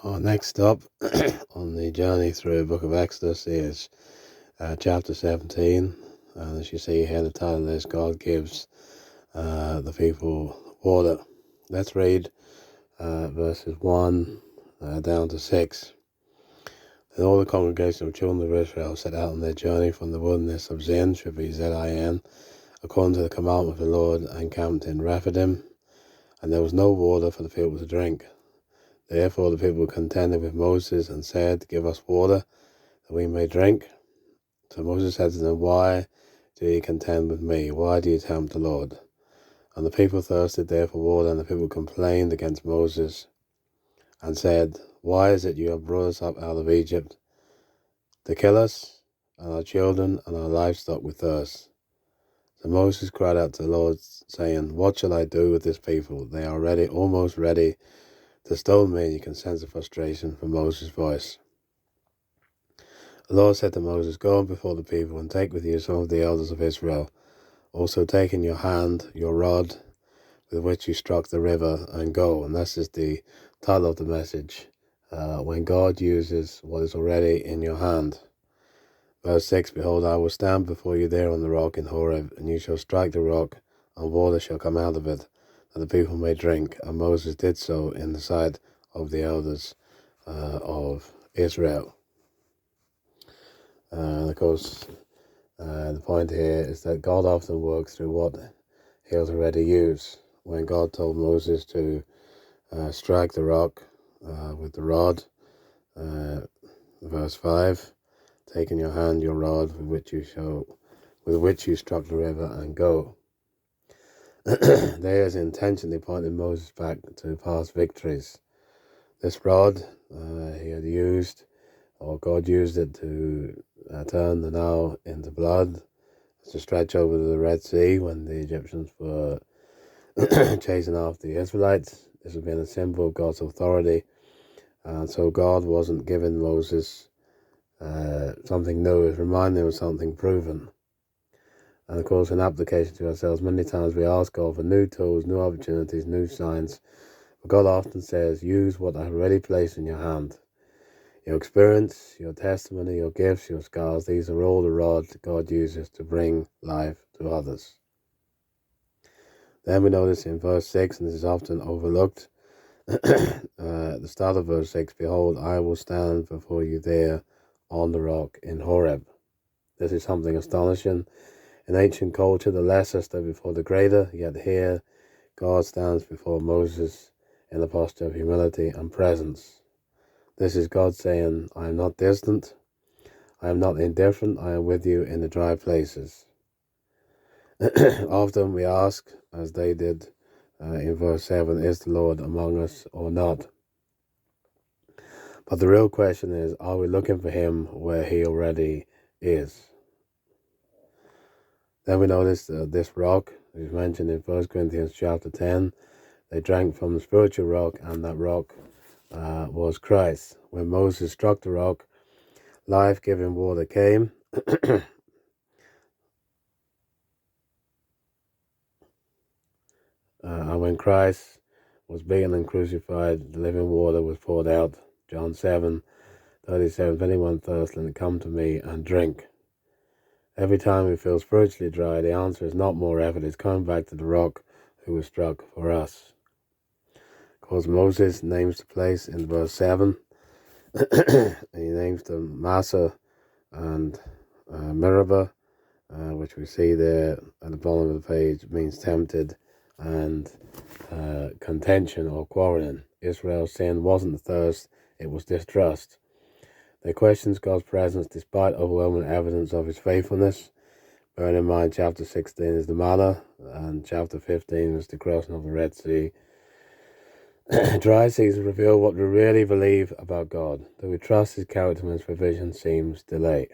Our next stop on the journey through the book of Exodus is chapter 17. And as you see here, the title is God gives the people water. Let's read verses 1 down to 6. Then all the congregation of children of Israel set out on their journey from the wilderness of Zin, should be Z-I-N, according to the commandment of the Lord, and camped in Rephidim. And there was no water for the people to drink. Therefore the people contended with Moses and said, Give us water, that we may drink. So Moses said to them, Why do ye contend with me? Why do you tempt the Lord? And the people thirsted there for water, and the people complained against Moses, and said, Why is it you have brought us up out of Egypt, to kill us, and our children, and our livestock with thirst? So Moses cried out to the Lord, saying, What shall I do with this people? They are ready, almost ready to stone me. And you can sense the frustration from Moses' voice. The Lord said to Moses, Go on before the people, and take with you some of the elders of Israel. Also take in your hand your rod with which you struck the river, and go. And this is the title of the message, when God uses what is already in your hand. Verse 6, Behold, I will stand before you there on the rock in Horeb, and you shall strike the rock, and water shall come out of it, that the people may drink. And Moses did so in the sight of the elders of Israel. And of course, the point here is that God often works through what he has already used. When God told Moses to strike the rock with the rod, verse 5, take in your hand your rod with which you struck the river, and go. There is intentionally pointing Moses back to past victories. This rod he had used, or God used it to turn the Nile into blood, to stretch over the Red Sea when the Egyptians were chasing after the Israelites. This had been a symbol of God's authority, and so God wasn't giving Moses something new. It was reminding him of something proven. And of course, in application to ourselves, many times we ask God for new tools, new opportunities, new signs. But God often says, use what I've already placed in your hand. Your experience, your testimony, your gifts, your scars, these are all the rods God uses to bring life to others. Then we notice in verse 6, and this is often overlooked, at the start of verse 6, Behold, I will stand before you there on the rock in Horeb. This is something astonishing. In ancient culture, the lesser stood before the greater, yet here God stands before Moses in a posture of humility and presence. This is God saying, I am not distant, I am not indifferent, I am with you in the dry places. Often we ask, as they did in verse 7, is the Lord among us or not? But the real question is, are we looking for him where he already is? Then we notice this rock is mentioned in 1 Corinthians chapter 10. They drank from the spiritual rock, and that rock was Christ. When Moses struck the rock, life-giving water came. And when Christ was beaten and crucified, the living water was poured out. John 7:37, if anyone thirsts, let him come to me and drink. Every time we feel spiritually dry, the answer is not more effort, it's coming back to the rock who was struck for us. Of course, Moses names the place in verse 7, and he names them Massa and Meribah, which we see there at the bottom of the page, means tempted, and contention or quarreling. Israel's sin wasn't thirst, it was distrust. They questioned God's presence despite overwhelming evidence of his faithfulness. Bearing in mind, chapter 16 is the manna, and chapter 15 is the crossing of the Red Sea. Dry seasons reveal what we really believe about God. Do we trust his character when his provision seems delayed?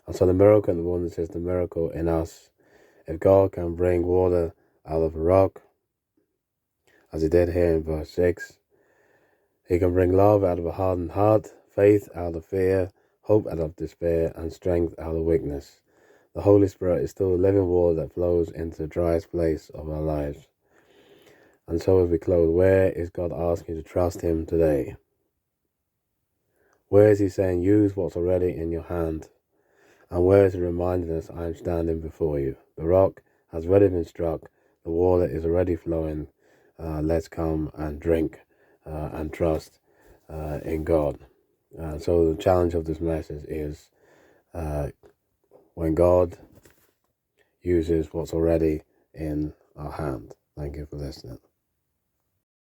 And so the miracle in the wilderness is the miracle in us. If God can bring water out of a rock, as he did here in verse 6, he can bring love out of a hardened heart, faith out of fear, hope out of despair, and strength out of weakness. The Holy Spirit is still the living water that flows into the driest place of our lives. And so as we close, where is God asking you to trust him today? Where is he saying, use what's already in your hand? And where is he reminding us, I am standing before you? The rock has already been struck. The water is already flowing. Let's come and drink and trust in God. So the challenge of this message is when God uses what's already in our hand. Thank you for listening.